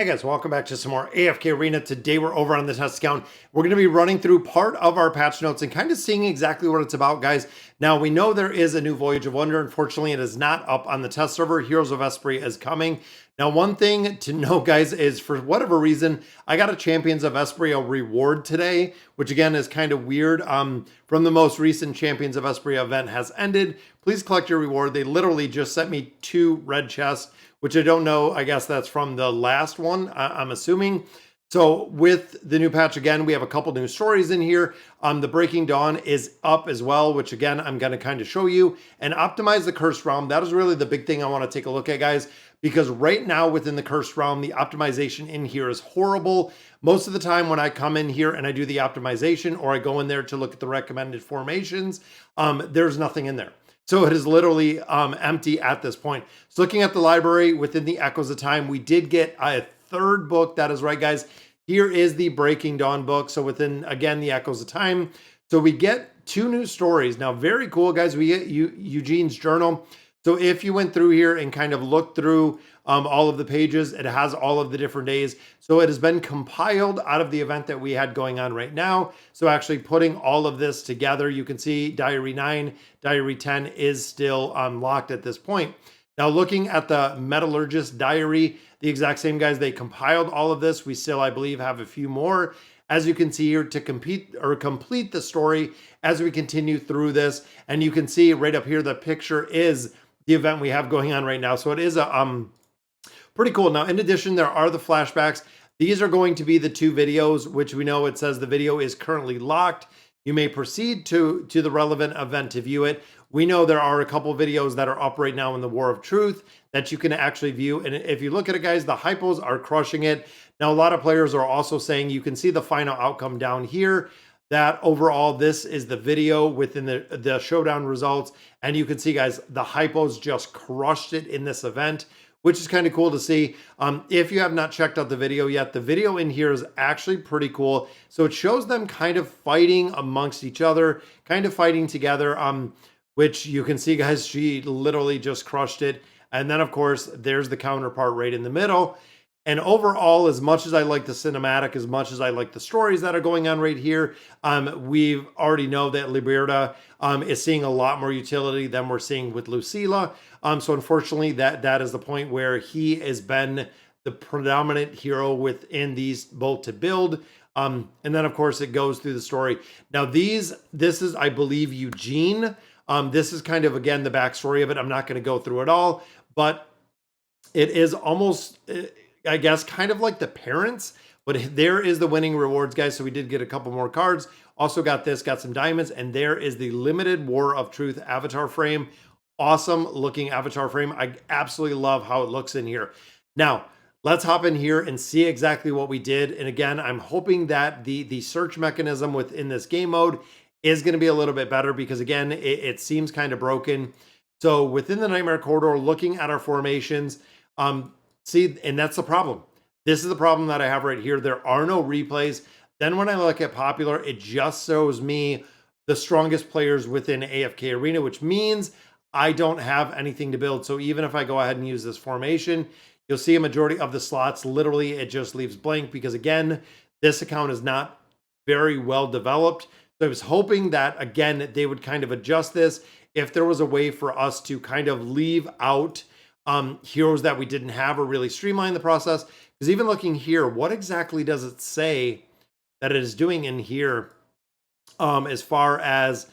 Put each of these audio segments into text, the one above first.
Hey guys, welcome back to some more AFK Arena. Today we're over on the test account. We're going to be running through part of our patch notes and kind of seeing exactly what it's about, guys. Now, we know there is a new Voyage of Wonder. Unfortunately, it is not up on the test server. Heroes of Esprit is coming. Now, one thing to know, guys, is for whatever reason, I got a Champions of Esprit reward today, which again is kind of weird. From the most recent Champions of Esprit event has ended. Please collect your reward. They literally just sent me 2 red chests, which I don't know. I guess that's from the last one, I'm assuming. So with the new patch, again, we have a couple new stories in here. The Breaking Dawn is up as well, which again, I'm going to kind of show you. And Optimize the Cursed Realm. That is really the big thing I want to take a look at, guys, because right now within the Cursed Realm, the optimization in here is horrible. Most of the time when I come in here and I do the optimization, or I go in there to look at the recommended formations, there's nothing in there. So it is literally empty at this point. So looking at the library within the Echoes of Time, we did get a 3rd book. That is right, guys. Here is the Breaking Dawn book. So within, again, the Echoes of Time. So we get 2 new stories. Now, very cool, guys. We get Eugene's journal. So if you went through here and kind of looked through all of the pages, it has all of the different days. So it has been compiled out of the event that we had going on right now. So actually putting all of this together, you can see Diary 9, Diary 10 is still unlocked at this point. Now looking at the Metallurgist Diary, the exact same, guys, they compiled all of this. We still, I believe, have a few more, as you can see here, to complete the story as we continue through this. And you can see right up here, the picture is the event we have going on right now. So it is a pretty cool. Now, in addition, there are the flashbacks. These are going to be the 2 videos, which we know it says the video is currently locked. You may proceed to the relevant event to view it. We know there are a couple videos that are up right now in the War of Truth that you can actually view. And if you look at it, guys, the hypos are crushing it. Now, a lot of players are also saying you can see the final outcome down here, that overall this is the video within the showdown results. And you can see, guys, the hypos just crushed it in this event, which is kind of cool to see. If you have not checked out the video yet, the video in here is actually pretty cool. So it shows them kind of fighting amongst each other, kind of fighting together, which you can see, guys, she literally just crushed it. And then, of course, there's the counterpart right in the middle. And overall, as much as I like the cinematic, as much as I like the stories that are going on right here, we already know that Liberta is seeing a lot more utility than we're seeing with Lucilla. So unfortunately, that is the point where he has been the predominant hero within these both to build. And then, of course, it goes through the story. Now, this is, I believe, Eugene. This is kind of, again, the backstory of it. I'm not going to go through it all, but it is almost, I guess, kind of like the parents, but there is the winning rewards, guys. So we did get a couple more cards. Also got this, got some diamonds, and there is the limited War of Truth avatar frame. Awesome looking avatar frame. I absolutely love how it looks in here. Now, let's hop in here and see exactly what we did. And again, I'm hoping that the search mechanism within this game mode is going to be a little bit better, because again, it seems kind of broken. So within the Nightmare Corridor, looking at our formations, see, and that's the problem. This is the problem that I have right here. There are no replays. Then when I look at popular, it just shows me the strongest players within AFK Arena, which means I don't have anything to build. So even if I go ahead and use this formation, you'll see a majority of the slots, literally it just leaves blank, because again, this account is not very well developed. So I was hoping that, again, they would kind of adjust this if there was a way for us to kind of leave out heroes that we didn't have, or really streamline the process. Because even looking here, what exactly does it say that it is doing in here as far as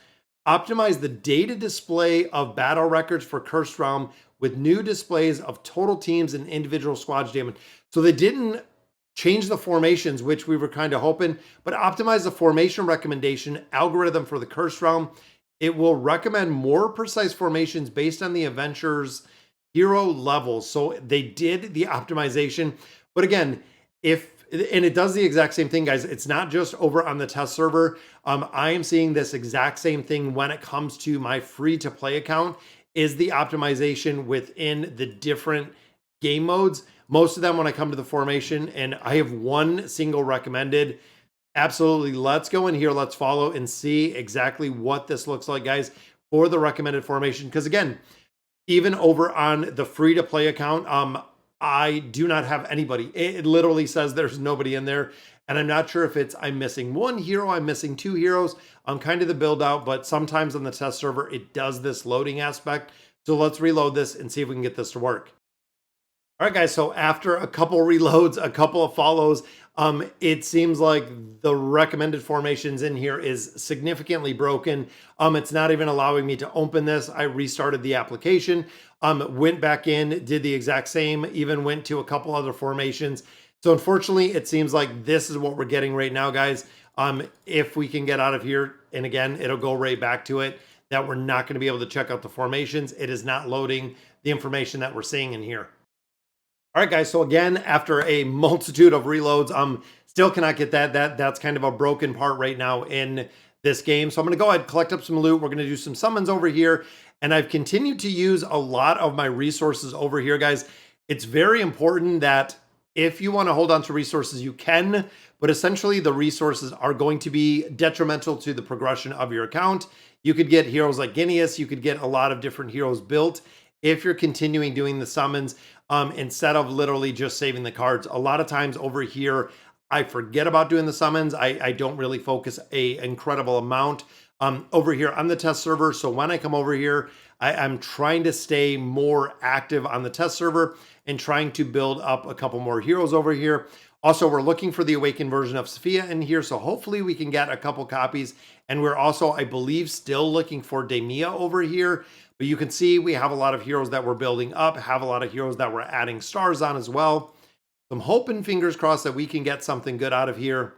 optimize the data display of battle records for Cursed Realm with new displays of total teams and individual squads damage. So they didn't change the formations, which we were kind of hoping, but optimize the formation recommendation algorithm for the Cursed Realm. It will recommend more precise formations based on the adventure's hero levels. So they did the optimization, but again, and it does the exact same thing, guys. It's not just over on the test server. I am seeing this exact same thing when it comes to my free to play account, is the optimization within the different game modes. Most of them when I come to the formation, and I have one single recommended. Absolutely. Let's go in here. Let's follow and see exactly what this looks like, guys, for the recommended formation. Because again, even over on the free to play account, I do not have anybody. It literally says there's nobody in there. And I'm not sure if it's I'm missing one hero, I'm missing two heroes. I'm kind of the build out, but sometimes on the test server, it does this loading aspect. So let's reload this and see if we can get this to work. All right, guys. So after a couple reloads, a couple of follows, it seems like the recommended formations in here is significantly broken. It's not even allowing me to open this. I restarted the application, went back in, did the exact same, even went to a couple other formations. So unfortunately, it seems like this is what we're getting right now, guys. If we can get out of here, and again, it'll go right back to it, that we're not going to be able to check out the formations. It is not loading the information that we're seeing in here. All right, guys. So again, after a multitude of reloads, still cannot get that. That's kind of a broken part right now in this game. So I'm going to go ahead and collect up some loot. We're going to do some summons over here. And I've continued to use a lot of my resources over here, guys. It's very important that if you want to hold on to resources, you can. But essentially, the resources are going to be detrimental to the progression of your account. You could get heroes like Guineas. You could get a lot of different heroes built if you're continuing doing the summons. Instead of literally just saving the cards. A lot of times over here, I forget about doing the summons. I don't really focus a incredible amount over here on the test server. So when I come over here, I'm trying to stay more active on the test server and trying to build up a couple more heroes over here. Also, we're looking for the awakened version of Sophia in here. So hopefully we can get a couple copies. And we're also, I believe, still looking for Demia over here. But you can see we have a lot of heroes that we're building up, have a lot of heroes that we're adding stars on as well. So I'm hoping, fingers crossed, that we can get something good out of here.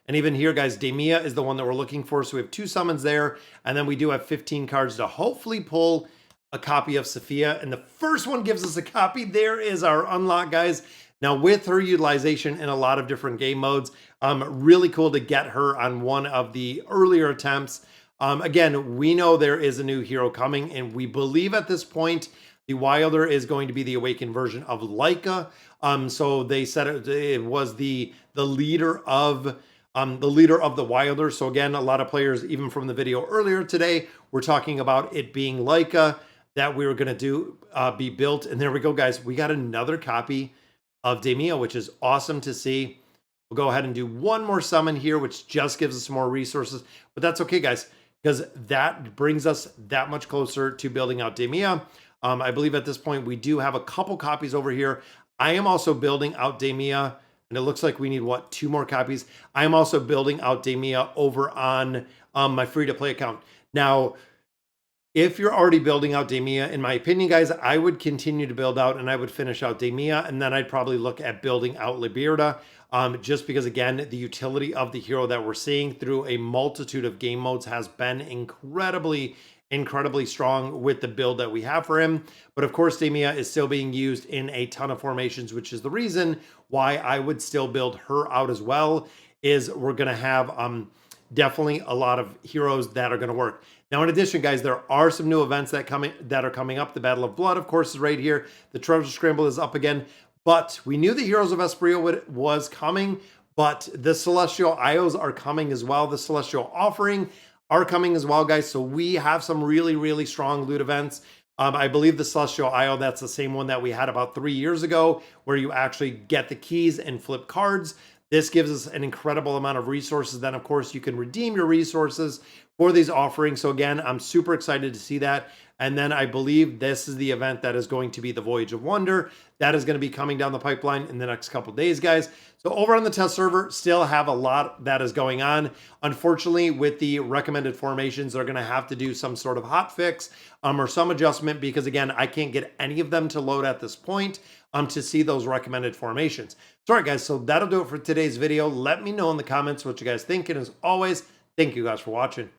And even here, guys, Demia is the one that we're looking for. So we have two summons there. And then we do have 15 cards to hopefully pull a copy of Sophia. And the first one gives us a copy. There is our unlock, guys. Now, with her utilization in a lot of different game modes, really cool to get her on one of the earlier attempts. Again, we know there is a new hero coming, and we believe at this point the Wilder is going to be the awakened version of Leica. So they said it was the leader of the Wilder. So again, a lot of players, even from the video earlier today, were talking about it being Leica that we were going to be built. And there we go, guys. We got another copy of Demia, which is awesome to see. We'll go ahead and do one more summon here, which just gives us some more resources. But that's okay, guys, because that brings us that much closer to building out Demia. I believe at this point we do have a couple copies over here. I am also building out Demia, and it looks like we need, what, 2 more copies? I am also building out Demia over on my free-to-play account. Now, if you're already building out Demia, in my opinion, guys, I would continue to build out and I would finish out Demia, and then I'd probably look at building out Liberta. Just because, again, the utility of the hero that we're seeing through a multitude of game modes has been incredibly strong with the build that we have for him. But of course, Demia is still being used in a ton of formations, which is the reason why I would still build her out as well, is we're going to have definitely a lot of heroes that are going to work. Now, in addition, guys, there are some new events that are coming up. The Battle of Blood, of course, is right here. The Treasure Scramble is up again. But we knew the Heroes of Espria was coming, but the Celestial Isles are coming as well. The Celestial Offering are coming as well, guys. So we have some really strong loot events. I believe the Celestial Isle, that's the same one that we had about 3 years ago, where you actually get the keys and flip cards. This gives us an incredible amount of resources. Then, of course, you can redeem your resources for these offerings. So again, I'm super excited to see that. And then I believe this is the event that is going to be the Voyage of Wonder. That is going to be coming down the pipeline in the next couple days, guys. So over on the test server, still have a lot that is going on. Unfortunately, with the recommended formations, they're going to have to do some sort of hot fix or some adjustment, because again, I can't get any of them to load at this point to see those recommended formations. So all right, guys, so that'll do it for today's video. Let me know in the comments what you guys think. And as always, thank you guys for watching.